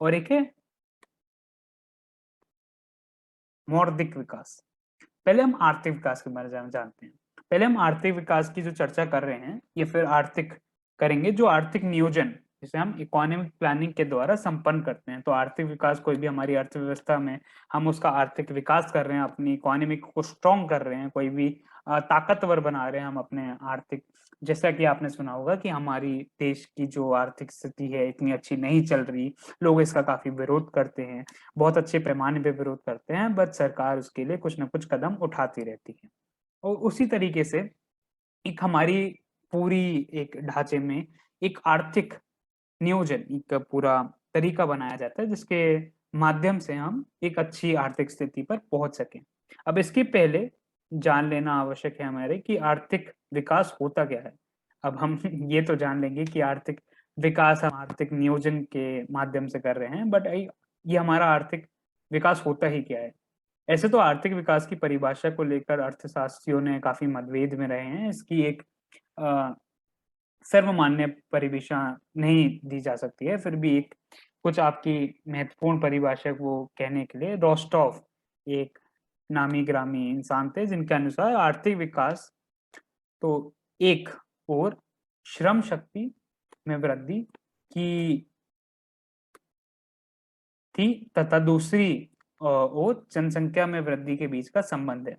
और एक है मौद्रिक विकास। पहले हम आर्थिक विकास के बारे में जानते हैं। पहले हम आर्थिक विकास की जो चर्चा कर रहे हैं, ये फिर आर्थिक करेंगे, जो आर्थिक नियोजन जिसे हम इकोनॉमिक प्लानिंग के द्वारा संपन्न करते हैं। तो आर्थिक विकास कोई भी हमारी अर्थव्यवस्था में हम उसका आर्थिक विकास कर रहे हैं, अपनी इकोनॉमी को स्ट्रॉन्ग कर रहे हैं, कोई भी ताकतवर बना रहे हैं हम अपने आर्थिक। जैसा कि आपने सुना होगा कि हमारी देश की जो आर्थिक स्थिति है इतनी अच्छी नहीं चल रही, लोग इसका काफी विरोध करते हैं, बहुत अच्छे पैमाने पे विरोध करते हैं, बट सरकार उसके लिए कुछ न कुछ कदम उठाती रहती है। और उसी तरीके से एक हमारी पूरी एक ढांचे में एक आर्थिक नियोजन, एक पूरा तरीका बनाया जाता है जिसके माध्यम से हम एक अच्छी आर्थिक स्थिति पर पहुंच सकें। अब इसके पहले जान लेना आवश्यक है हमारे कि आर्थिक विकास होता क्या है। अब हम ये तो जान लेंगे कि आर्थिक विकास हम आर्थिक नियोजन के माध्यम से कर रहे हैं, बट ये हमारा आर्थिक विकास होता ही क्या है। ऐसे तो आर्थिक विकास की परिभाषा को लेकर अर्थशास्त्रियों ने काफी मतभेद में रहे हैं। इसकी एक अ, सर्वमान्य परिभाषा नहीं दी जा सकती है, फिर भी एक कुछ आपकी महत्वपूर्ण परिभाषा को कहने के लिए रोस्टोव एक नामी ग्रामी इंसान थे, जिनके अनुसार आर्थिक विकास तो एक और श्रम शक्ति में वृद्धि की थी तथा दूसरी ओर जनसंख्या में वृद्धि के बीच का संबंध है।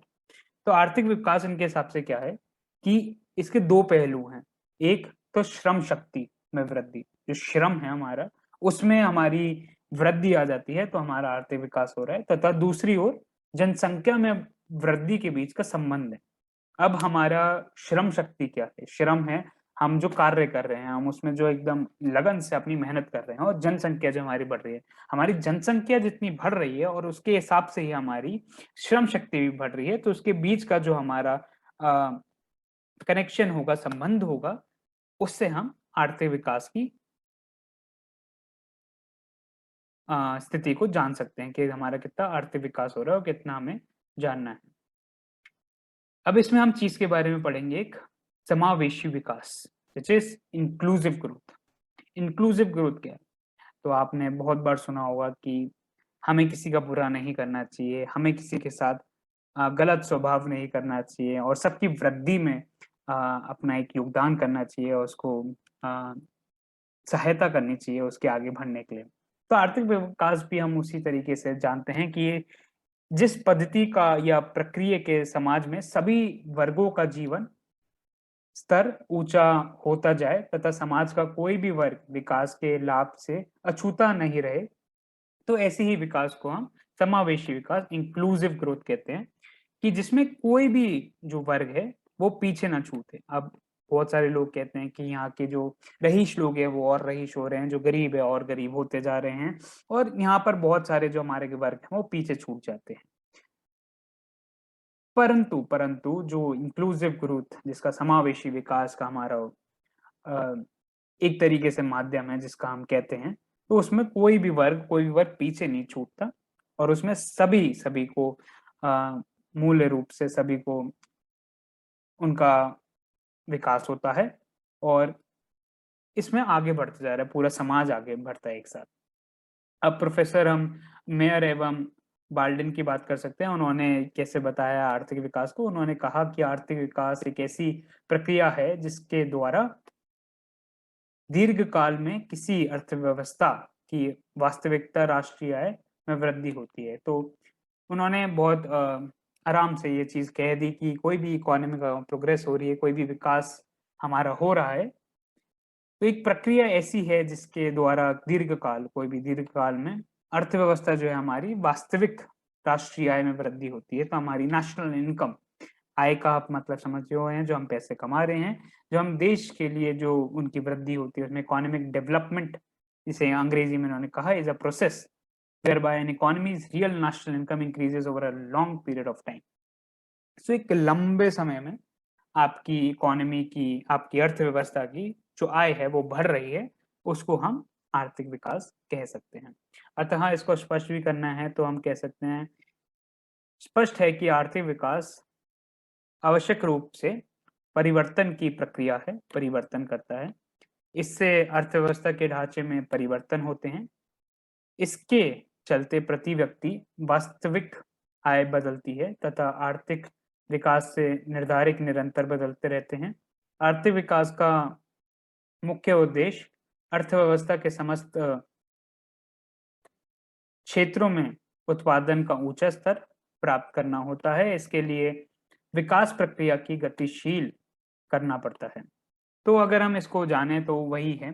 तो आर्थिक विकास इनके हिसाब से क्या है कि इसके दो पहलू हैं। एक तो श्रम शक्ति में वृद्धि, जो श्रम है हमारा उसमें हमारी वृद्धि आ जाती है तो हमारा आर्थिक विकास हो रहा है, तथा दूसरी ओर जनसंख्या में वृद्धि के बीच का संबंध है। अब हमारा श्रम शक्ति क्या है? श्रम है हम जो कार्य कर रहे हैं, हम उसमें जो एकदम लगन से अपनी मेहनत कर रहे हैं, और जनसंख्या जो हमारी बढ़ रही है। हमारी जनसंख्या जितनी बढ़ रही है और उसके हिसाब से ही हमारी श्रम शक्ति भी बढ़ रही है, तो उसके बीच का जो हमारा कनेक्शन होगा, संबंध होगा, उससे हम आर्थिक विकास की स्थिति को जान सकते हैं कि हमारा कितना आर्थिक विकास हो रहा है और कितना हमें जानना है। अब इसमें हम चीज के बारे में पढ़ेंगे, एक समावेशी विकास, which is inclusive growth. Inclusive growth क्या है? तो आपने बहुत बार सुना होगा कि हमें किसी का बुरा नहीं करना चाहिए, हमें किसी के साथ गलत स्वभाव नहीं करना चाहिए, और सबकी वृद्धि में अपना एक योगदान करना चाहिए, और उसको अ, सहायता करनी चाहिए उसके आगे बढ़ने के लिए। तो आर्थिक विकास भी हम उसी तरीके से जानते हैं कि ये जिस पद्धति का या प्रक्रिया के समाज में सभी वर्गों का जीवन स्तर ऊंचा होता जाए तथा समाज का कोई भी वर्ग विकास के लाभ से अछूता नहीं रहे, तो ऐसे ही विकास को हम समावेशी विकास, इंक्लूसिव ग्रोथ कहते हैं, कि जिसमें कोई भी जो वर्ग है वो पीछे ना छूटे। अब बहुत सारे लोग कहते हैं कि यहाँ के जो रईस लोग हैं वो और रईस हो रहे हैं, जो गरीब है और गरीब होते जा रहे हैं, और यहाँ पर बहुत सारे जो हमारे के वर्ग हैं वो पीछे छूट जाते हैं। परंतु परंतु जो इंक्लूसिव ग्रोथ, जिसका समावेशी विकास का हमारा अ, एक तरीके से माध्यम है जिसका हम कहते हैं, तो उसमें कोई भी वर्ग पीछे नहीं छूटता, और उसमें सभी सभी को मूल्य रूप से सभी को उनका विकास होता है, और इसमें आगे बढ़ते जा रहा है, पूरा समाज आगे बढ़ता है एक साथ। अब प्रोफेसर हम मेयर एवं बाल्डिन की बात कर सकते हैं। उन्होंने कैसे बताया आर्थिक विकास को? उन्होंने कहा कि आर्थिक विकास एक ऐसी प्रक्रिया है जिसके द्वारा दीर्घकाल में किसी अर्थव्यवस्था की वास्तविकता राष्ट्रीय आय में वृद्धि होती है। तो उन्होंने बहुत आराम से ये चीज कह दी कि कोई भी इकोनॉमिक प्रोग्रेस हो रही है, कोई भी विकास हमारा हो रहा है, तो एक प्रक्रिया ऐसी है जिसके द्वारा दीर्घकाल, कोई भी दीर्घकाल में अर्थव्यवस्था जो है हमारी वास्तविक राष्ट्रीय आय में वृद्धि होती है। तो हमारी नेशनल इनकम, आय का आप मतलब समझ रहे हैं, जो हम पैसे कमा रहे हैं, जो हम देश के लिए जो उनकी वृद्धि होती है, उसमें इकोनॉमिक डेवलपमेंट, जिसे अंग्रेजी में उन्होंने कहा, is a process whereby an economy's real national income increases over a long period of time। सो एक लंबे समय में आपकी इकोनॉमी की, आपकी अर्थव्यवस्था की जो आय है वो बढ़ रही है, उसको हम आर्थिक विकास कह सकते हैं। अतः इसको स्पष्ट भी करना है तो हम कह सकते हैं, स्पष्ट है कि आर्थिक विकास आवश्यक रूप से परिवर्तन की प्रक्रिया है, परिवर्तन करता है। इससे अर्थव्यवस्था के ढांचे में परिवर्तन होते हैं, इसके चलते प्रति व्यक्ति वास्तविक आय बदलती है तथा आर्थिक विकास से निर्धारित निरंतर बदलते रहते हैं। आर्थिक विकास का मुख्य उद्देश्य अर्थव्यवस्था के समस्त क्षेत्रों में उत्पादन का ऊंचा स्तर प्राप्त करना होता है। इसके लिए विकास प्रक्रिया की गतिशील करना पड़ता है। तो अगर हम इसको जाने तो वही है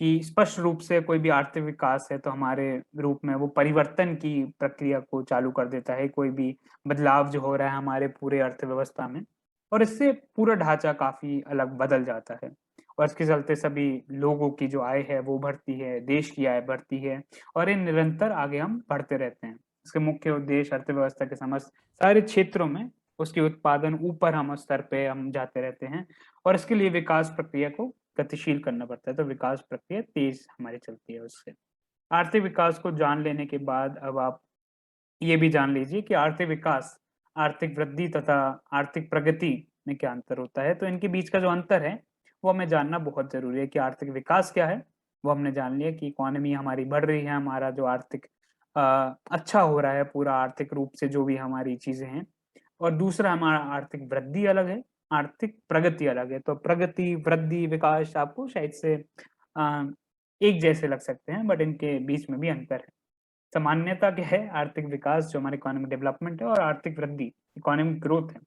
कि स्पष्ट रूप से कोई भी आर्थिक विकास है तो हमारे रूप में वो परिवर्तन की प्रक्रिया को चालू कर देता है, कोई भी बदलाव जो हो रहा है हमारे पूरे अर्थव्यवस्था में, और इससे पूरा ढांचा काफी अलग बदल जाता है। और इसके चलते सभी लोगों की जो आय है वो बढ़ती है, देश की आय बढ़ती है, और ये निरंतर आगे हम बढ़ते रहते हैं। इसके मुख्य उद्देश्य अर्थव्यवस्था के समस्त सारे क्षेत्रों में उसके उत्पादन ऊपर हम स्तर पे हम जाते रहते हैं, और इसके लिए विकास प्रक्रिया को गतिशील करना पड़ता है। तो विकास प्रक्रिया तेज हमारी चलती है उससे। आर्थिक विकास को जान लेने के बाद अब आप ये भी जान लीजिए कि आर्थिक विकास, आर्थिक वृद्धि तथा आर्थिक प्रगति में क्या अंतर होता है। तो इनके बीच का जो अंतर है वो हमें जानना बहुत जरूरी है कि आर्थिक विकास क्या है। वो हमने जान लिया कि इकोनॉमी हमारी बढ़ रही है, हमारा जो आर्थिक अच्छा हो रहा है पूरा आर्थिक रूप से, जो भी हमारी चीजें हैं। और दूसरा हमारा आर्थिक वृद्धि अलग है, आर्थिक प्रगति अलग है। तो प्रगति, वृद्धि, विकास आपको शायद से अ, एक जैसे लग सकते हैं, बट इनके बीच में भी अंतर है। सामान्यता क्या है, आर्थिक विकास जो हमारे इकोनॉमिक डेवलपमेंट है और आर्थिक वृद्धि, इकोनॉमिक ग्रोथ है,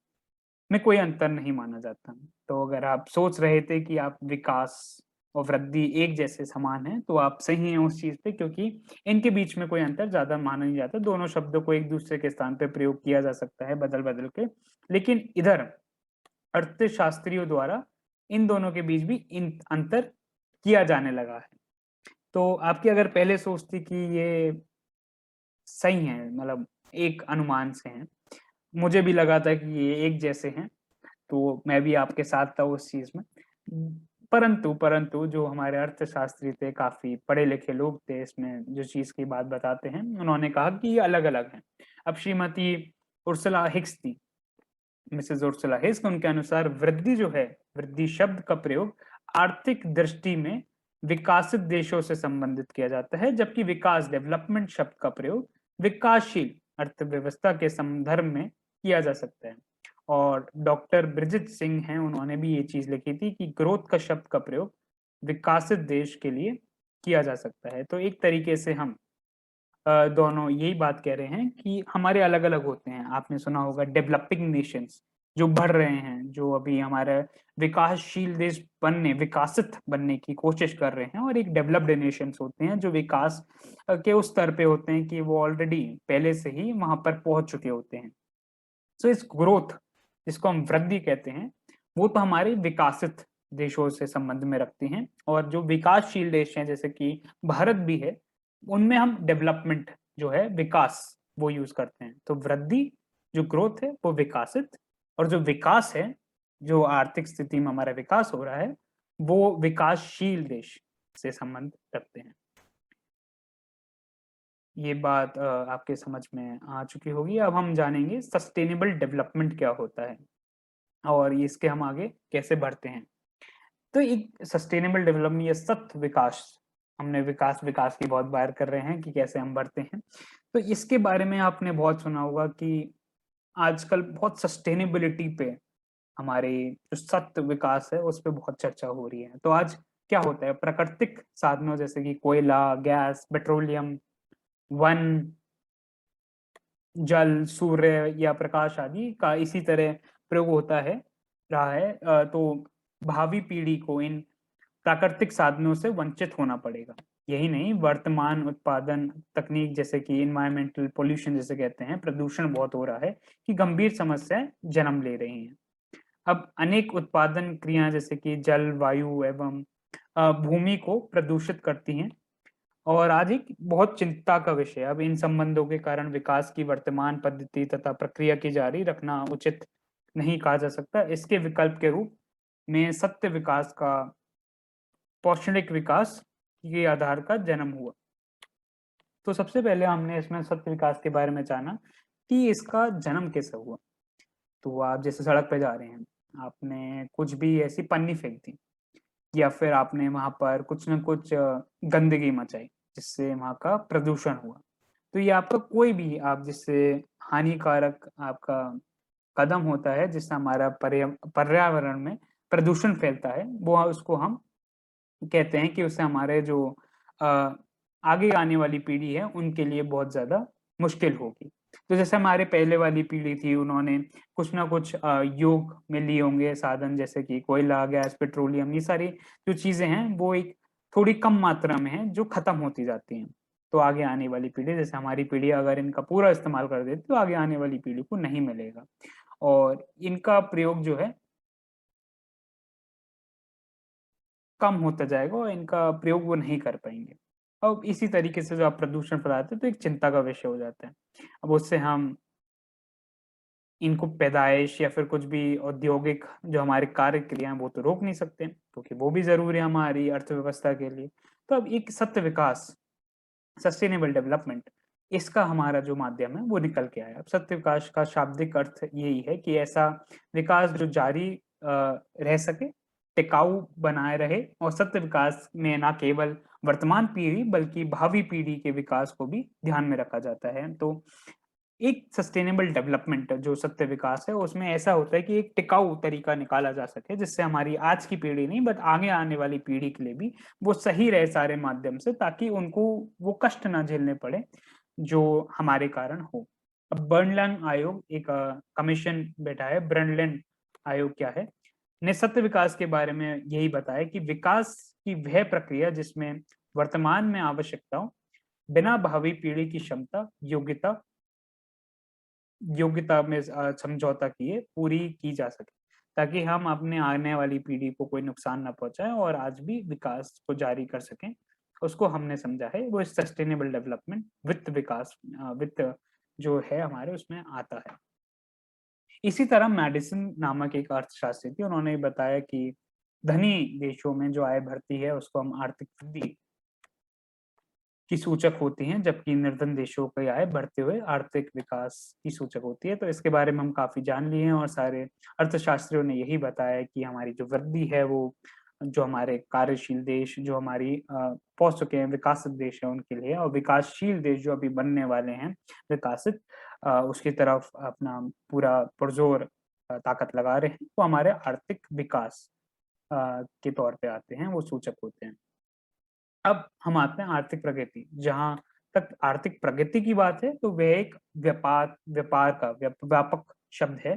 में कोई अंतर नहीं माना जाता। तो अगर आप सोच रहे थे कि आप विकास और वृद्धि एक जैसे समान है तो आप सही हैं उस चीज पे, क्योंकि इनके बीच में कोई अंतर ज्यादा माना नहीं जाता। दोनों शब्दों को एक दूसरे के स्थान पे प्रयोग किया जा सकता है बदल बदल के, लेकिन इधर अर्थशास्त्रियों द्वारा इन दोनों के बीच भी इन अंतर किया जाने लगा है। तो आपकी अगर पहले सोच थी कि ये सही है, मतलब एक अनुमान से हैं, मुझे भी लगा था कि ये एक जैसे हैं, तो मैं भी आपके साथ था उस चीज में। परंतु परंतु जो हमारे अर्थशास्त्री थे, काफी पढ़े लिखे लोग थे, इसमें जो चीज की बात बताते हैं, उन्होंने कहा कि ये अलग अलग हैं। अब श्रीमती उर्सुला हिक्स थी, मिसेस उर्सुला हिक्स, उनके अनुसार वृद्धि जो है, वृद्धि शब्द का प्रयोग आर्थिक दृष्टि में विकासित देशों से संबंधित किया जाता है, जबकि विकास, डेवलपमेंट शब्द का प्रयोग विकासशील अर्थव्यवस्था के संदर्भ में किया जा सकता है। और डॉक्टर ब्रिजिट सिंह हैं, उन्होंने भी ये चीज लिखी थी कि ग्रोथ का शब्द का प्रयोग विकासित देश के लिए किया जा सकता है। तो एक तरीके से हम दोनों यही बात कह रहे हैं कि हमारे अलग अलग होते हैं। आपने सुना होगा डेवलपिंग नेशंस, जो बढ़ रहे हैं, जो अभी हमारे विकासशील देश बनने, विकासित बनने की कोशिश कर रहे हैं, और एक डेवलप्ड नेशंस होते हैं जो विकास के उस स्तर पे होते हैं कि वो ऑलरेडी पहले से ही वहां पर पहुंच चुके होते हैं। सो इस ग्रोथ, जिसको हम वृद्धि कहते हैं, वो तो हमारे विकासित देशों से संबंध में रखते हैं, और जो विकासशील देश हैं जैसे कि भारत भी है, उनमें हम डेवलपमेंट जो है, विकास, वो यूज करते हैं। तो वृद्धि जो ग्रोथ है वो विकासित, और जो विकास है, जो आर्थिक स्थिति में हमारा विकास हो रहा है, वो विकासशील देश से संबंध रखते हैं। ये बात आपके समझ में आ चुकी होगी। अब हम जानेंगे सस्टेनेबल डेवलपमेंट क्या होता है और ये इसके हम आगे कैसे बढ़ते हैं। तो एक सस्टेनेबल डेवलपमेंट या सत विकास, हमने विकास विकास की बहुत बार कर रहे हैं कि कैसे हम बढ़ते हैं, तो इसके बारे में आपने बहुत सुना होगा कि आजकल बहुत सस्टेनेबिलिटी पे, हमारे जो सत विकास है उस पे बहुत चर्चा हो रही है। तो आज क्या होता है, प्राकृतिक साधनों जैसे कि कोयला, गैस, पेट्रोलियम, वन, जल, सूर्य या प्रकाश आदि का इसी तरह प्रयोग होता है रहा है। तो भावी पीढ़ी को इन प्राकृतिक साधनों से वंचित होना पड़ेगा। यही नहीं, वर्तमान उत्पादन तकनीक जैसे कि इन्वायरमेंटल पोल्यूशन जैसे कहते हैं, प्रदूषण बहुत हो रहा है कि गंभीर समस्याएं जन्म ले रही हैं। अब अनेक उत्पादन क्रियाएं जैसे कि जल, वायु एवं भूमि को प्रदूषित करती हैं, और आज एक बहुत चिंता का विषय है। अब इन संबंधों के कारण विकास की वर्तमान पद्धति तथा प्रक्रिया की जारी रखना उचित नहीं कहा जा सकता। इसके विकल्प के रूप में सत्य विकास का, पौष्टिक विकास के आधार का जन्म हुआ। तो सबसे पहले हमने इसमें सत्य विकास के बारे में जाना कि इसका जन्म कैसे हुआ। तो आप जैसे सड़क पे जा रहे हैं, आपने कुछ भी ऐसी पन्नी फेंक दी, या फिर आपने वहां पर कुछ न कुछ गंदगी मचाई, जिससे वहाँ का प्रदूषण हुआ। तो ये आपका कोई भी आप जिससे हानिकारक आपका कदम होता है जिससे हमारा पर्यावरण में प्रदूषण फैलता है, वो उसको हम कहते हैं कि उससे हमारे जो अ, आगे आने वाली पीढ़ी है उनके लिए बहुत ज़्यादा मुश्किल होगी। तो जैसे हमारे पहले वाली पीढ़ी थी उन्होंने कुछ ना कुछ योग में लिए होंगे साधन जैसे कि कोयला, गैस, पेट्रोलियम ये सारी जो चीज़ें हैं वो एक थोड़ी कम मात्रा में हैं जो खत्म होती जाती हैं। तो आगे आने वाली पीढ़ी जैसे हमारी पीढ़ी अगर इनका पूरा इस्तेमाल कर देती तो आगे आने वाली पीढ़ी को नहीं मिलेगा और इनका प्रयोग जो है कम होता जाएगा और इनका प्रयोग वो नहीं कर पाएँगे। अब इसी तरीके से जो आप प्रदूषण फैलाते हैं तो एक चिंता का विषय हो जाता है। अब उससे हम इनको पैदाइश या फिर कुछ भी औद्योगिक जो हमारे कार्य क्रिया हैं वो तो रोक नहीं सकते क्योंकि वो भी ज़रूरी है हमारी अर्थव्यवस्था के लिए। तो अब एक सत्य विकास, सस्टेनेबल डेवलपमेंट इसका हमारा जो माध्यम है वो निकल के आया। अब सत्य विकास का शाब्दिक अर्थ यही है कि ऐसा विकास जो जारी रह सके, टिकाऊ बनाए रहे और सत्य विकास में ना केवल वर्तमान पीढ़ी बल्कि भावी पीढ़ी के विकास को भी ध्यान में रखा जाता है। तो एक सस्टेनेबल डेवलपमेंट जो सत्य विकास है उसमें ऐसा होता है कि एक टिकाऊ तरीका निकाला जा सके जिससे हमारी आज की पीढ़ी नहीं बट आगे आने वाली पीढ़ी के लिए भी वो सही रहे सारे माध्यम से ताकि उनको वो कष्ट ना झेलने पड़े जो हमारे कारण हो। अब बर्नलैंड आयोग एक कमीशन बैठा है। बर्नलैंड आयोग क्या है? ने सत्य विकास के बारे में यही बताया कि विकास की वह प्रक्रिया जिसमें वर्तमान में आवश्यकताओं बिना भावी पीढ़ी की क्षमता योग्यता में समझौता किए पूरी की जा सके ताकि हम अपने आने वाली पीढ़ी को कोई नुकसान ना पहुंचाएं और आज भी विकास को जारी कर सकें। उसको हमने समझा है वो सस्टेनेबल डेवलपमेंट वित्त विकास वित्त जो है हमारे उसमें आता है। इसी तरह मेडिसिन नामक एक अर्थशास्त्री थी उन्होंने बताया कि धनी देशों में जो आय बढ़ती है उसको हम आर्थिक वृद्धि की सूचक होती हैं, जबकि निर्धन देशों की आय बढ़ते हुए आर्थिक विकास की सूचक होती है। तो इसके बारे में हम काफ़ी जान लिए हैं और सारे अर्थशास्त्रियों ने यही बताया कि हमारी जो वृद्धि है वो जो हमारे कार्यशील देश जो हमारी पहुँच चुके हैं विकसित देश हैं उनके लिए और विकासशील देश जो अभी बनने वाले हैं विकसित उसकी तरफ अपना पूरा पुरज़ोर ताकत लगा रहे हैं, वो हमारे आर्थिक विकास के तौर पे आते हैं, वो सूचक होते हैं। अब हम आते हैं आर्थिक प्रगति। जहाँ तक आर्थिक प्रगति की बात है, तो वह एक व्यापार का व्यापक शब्द है।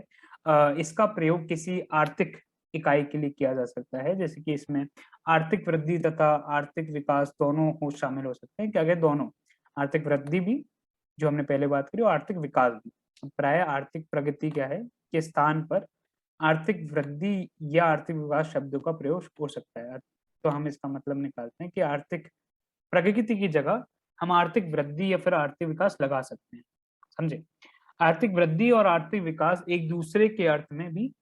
इसका प्रयोग किसी आर्थिक इकाई के लिए किया जा सकता है, जैसे कि इसमें आर्थिक वृद्धि तथा आर्थिक विकास दोनों हो शामिल हो सकते हैं। क्या क्या दोनों? आर्थिक वृद्धि भी, जो हमने पहले बात करी और आर्थिक विकास भी। प्रायः आर्थिक प्रगति क्या है, के स्थान पर आर्थिक वृद्धि या आर्थिक विकास शब्दों का प्रयोग हो सकता है। तो हम इसका मतलब निकालते हैं कि आर्थिक प्रगति की जगह हम आर्थिक वृद्धि या फिर आर्थिक विकास लगा सकते हैं, समझे? आर्थिक वृद्धि और आर्थिक विकास एक दूसरे के अर्थ में भी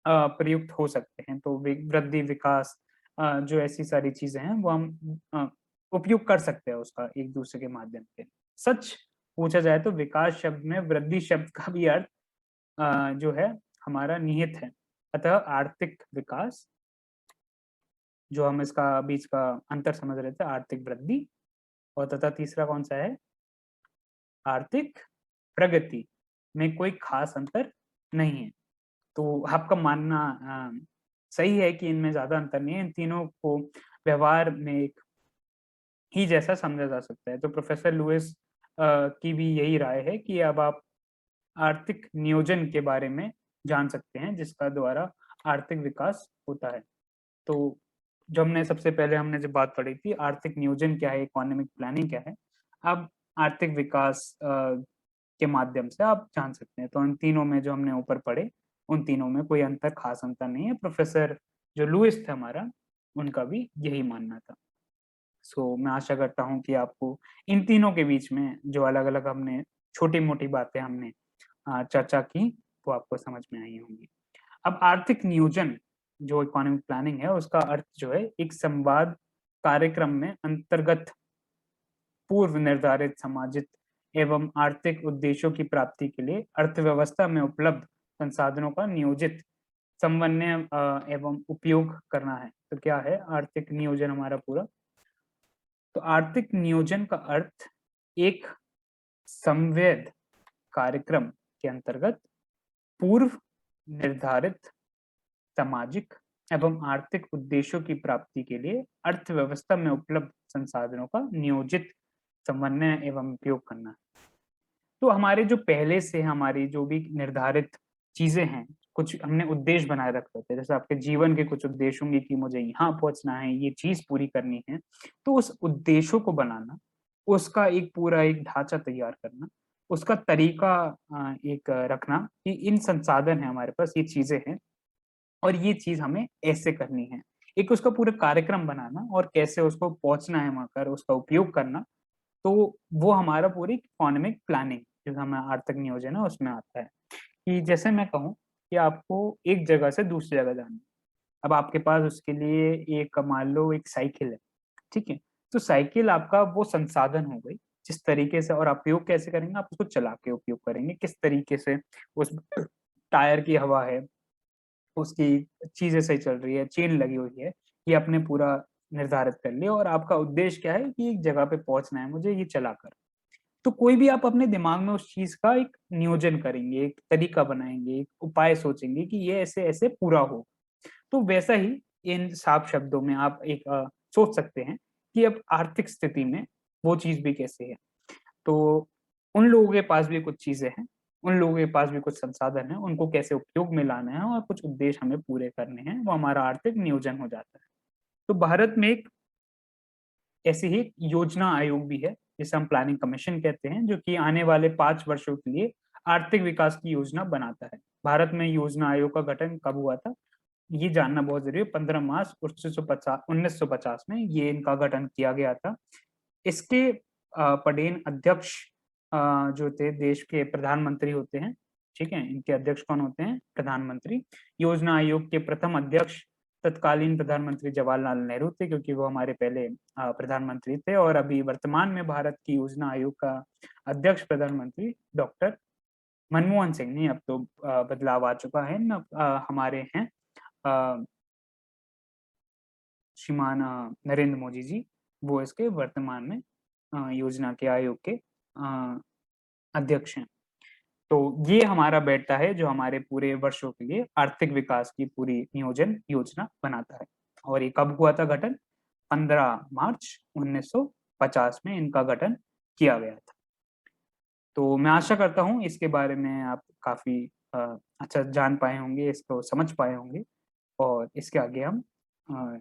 प्रयुक्त हो सकते हैं। तो वृद्धि, विकास जो ऐसी सारी चीज़ें हैं वो हम उपयोग कर सकते हैं उसका एक दूसरे के माध्यम से। सच पूछा जाए तो विकास शब्द में वृद्धि शब्द का भी अर्थ जो है हमारा निहित है। अतः आर्थिक विकास जो हम इसका बीच का अंतर समझ रहे थे आर्थिक वृद्धि और तथा तीसरा कौन-सा है? आर्थिक प्रगति में कोई खास अंतर नहीं है। तो आपका मानना सही है कि इनमें ज़्यादा अंतर नहीं है। इन तीनों को व्यवहार में एक ही जैसा समझा जा सकता है। तो प्रोफ़ेसर लुईस की भी यही राय है कि अब आप आर्थिक नियोजन के बारे में जान सकते हैं, जिसका द्वारा आर्थिक विकास होता है। तो जो हमने सबसे पहले हमने जो बात पढ़ी थी आर्थिक नियोजन क्या है, इकोनॉमिक प्लानिंग क्या है, अब आर्थिक विकास के माध्यम से आप जान सकते हैं। तो इन तीनों में जो हमने ऊपर पढ़े, उन तीनों में कोई खास अंतर नहीं है। प्रोफ़ेसर जो लुईस थे हमारा, उनका भी यही मानना था। सो मैं आशा करता हूँ कि आपको इन तीनों के बीच में जो अलग-अलग हमने छोटी-मोटी बातें हमने चर्चा की, वो आपको समझ में आई होंगी। अब आर्थिक नियोजन जो इकोनॉमिक प्लानिंग है उसका अर्थ जो है एक संवाद कार्यक्रम में अंतर्गत पूर्व निर्धारित सामाजिक एवं आर्थिक उद्देश्यों की प्राप्ति के लिए अर्थव्यवस्था में उपलब्ध संसाधनों का नियोजित समन्वय एवं उपयोग करना है। तो क्या है आर्थिक नियोजन हमारा पूरा तो आर्थिक नियोजन का अर्थ एक संवेद कार्यक्रम के अंतर्गत पूर्व निर्धारित सामाजिक एवं आर्थिक उद्देश्यों की प्राप्ति के लिए अर्थव्यवस्था में उपलब्ध संसाधनों का नियोजित समन्वय एवं उपयोग करना। तो हमारे जो पहले से हमारी जो भी निर्धारित चीजें हैं, कुछ हमने उद्देश्य बनाए रखे होते हैं, जैसे आपके जीवन के कुछ उद्देश्य होंगे कि मुझे यहाँ पहुंचना है, ये चीज पूरी करनी है, तो उस उद्देश्यों को बनाना, उसका एक पूरा एक ढांचा तैयार करना, उसका तरीका एक रखना कि इन संसाधन है हमारे पास, ये चीजें हैं और ये चीज हमें ऐसे करनी है। एक उसका पूरा कार्यक्रम बनाना और कैसे उसको पहुंचना है वहां कर उसका उपयोग करना। तो वो हमारा पूरी इकोनॉमिक प्लानिंग जो हमें आर्थिक नियोजन है उसमें आता है। कि जैसे मैं कहूँ कि आपको एक जगह से दूसरी जगह जाना है, अब आपके पास उसके लिए एक मान लो एक साइकिल है, ठीक है। तो साइकिल आपका वो संसाधन हो गई जिस तरीके से, और आप उपयोग कैसे करेंगे, आप उसको चला के उपयोग करेंगे किस तरीके से, उस टायर की हवा है, उसकी चीजें सही चल रही है, चेन लगी हुई है, ये आपने पूरा निर्धारित कर लिया और आपका उद्देश्य क्या है कि एक जगह पे पहुंचना है मुझे ये चलाकर। तो कोई भी आप अपने दिमाग में उस चीज का एक नियोजन करेंगे, एक तरीका बनाएंगे, एक उपाय सोचेंगे कि ये ऐसे ऐसे पूरा हो। तो वैसा ही इन साफ शब्दों में आप एक सोच सकते हैं कि अब आर्थिक स्थिति में वो चीज भी कैसे है। तो उन लोगों के पास भी कुछ चीजें हैं, उन लोगों के पास भी कुछ संसाधन है, उनको कैसे उपयोग में लाना है और कुछ उद्देश्य हमें पूरे करने हैं, वो हमारा आर्थिक नियोजन हो जाता है। तो भारत में एक ऐसी ही योजना आयोग भी है जिसे हम प्लानिंग कमीशन कहते हैं, जो कि आने वाले 5 वर्षों के लिए आर्थिक विकास की योजना बनाता है। भारत में योजना आयोग का गठन कब हुआ था, ये जानना बहुत जरूरी है। 15 मार्च 1950 में ये इनका गठन किया गया था। इसके पदेन अध्यक्ष जो थे देश के प्रधानमंत्री होते हैं, ठीक है। इनके अध्यक्ष कौन होते हैं, प्रधानमंत्री। योजना आयोग के प्रथम अध्यक्ष तत्कालीन प्रधानमंत्री जवाहरलाल नेहरू थे, क्योंकि वो हमारे पहले प्रधानमंत्री थे। और अभी वर्तमान में भारत की योजना आयोग का अध्यक्ष प्रधानमंत्री डॉक्टर मनमोहन सिंह नहीं, अब तो बदलाव आ चुका है न, हमारे हैं श्रीमान नरेंद्र मोदी जी, वो इसके वर्तमान में योजना के आयोग के अध्यक्ष हैं। तो ये हमारा बैठता है जो हमारे पूरे वर्षों के लिए आर्थिक विकास की पूरी नियोजन योजना बनाता है। और ये कब हुआ था गठन, 15 मार्च 1950 में इनका गठन किया गया था। तो मैं आशा करता हूँ इसके बारे में आप काफी अच्छा जान पाए होंगे, इसको समझ पाए होंगे। और इसके आगे हम अ,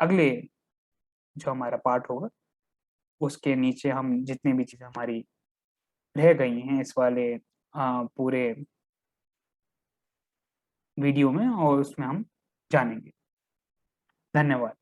अगले जो हमारा पार्ट होगा उसके नीचे हम जितनी भी चीजें हमारी रह गई हैं इस वाले पूरे वीडियो में, और उसमें हम जानेंगे। धन्यवाद।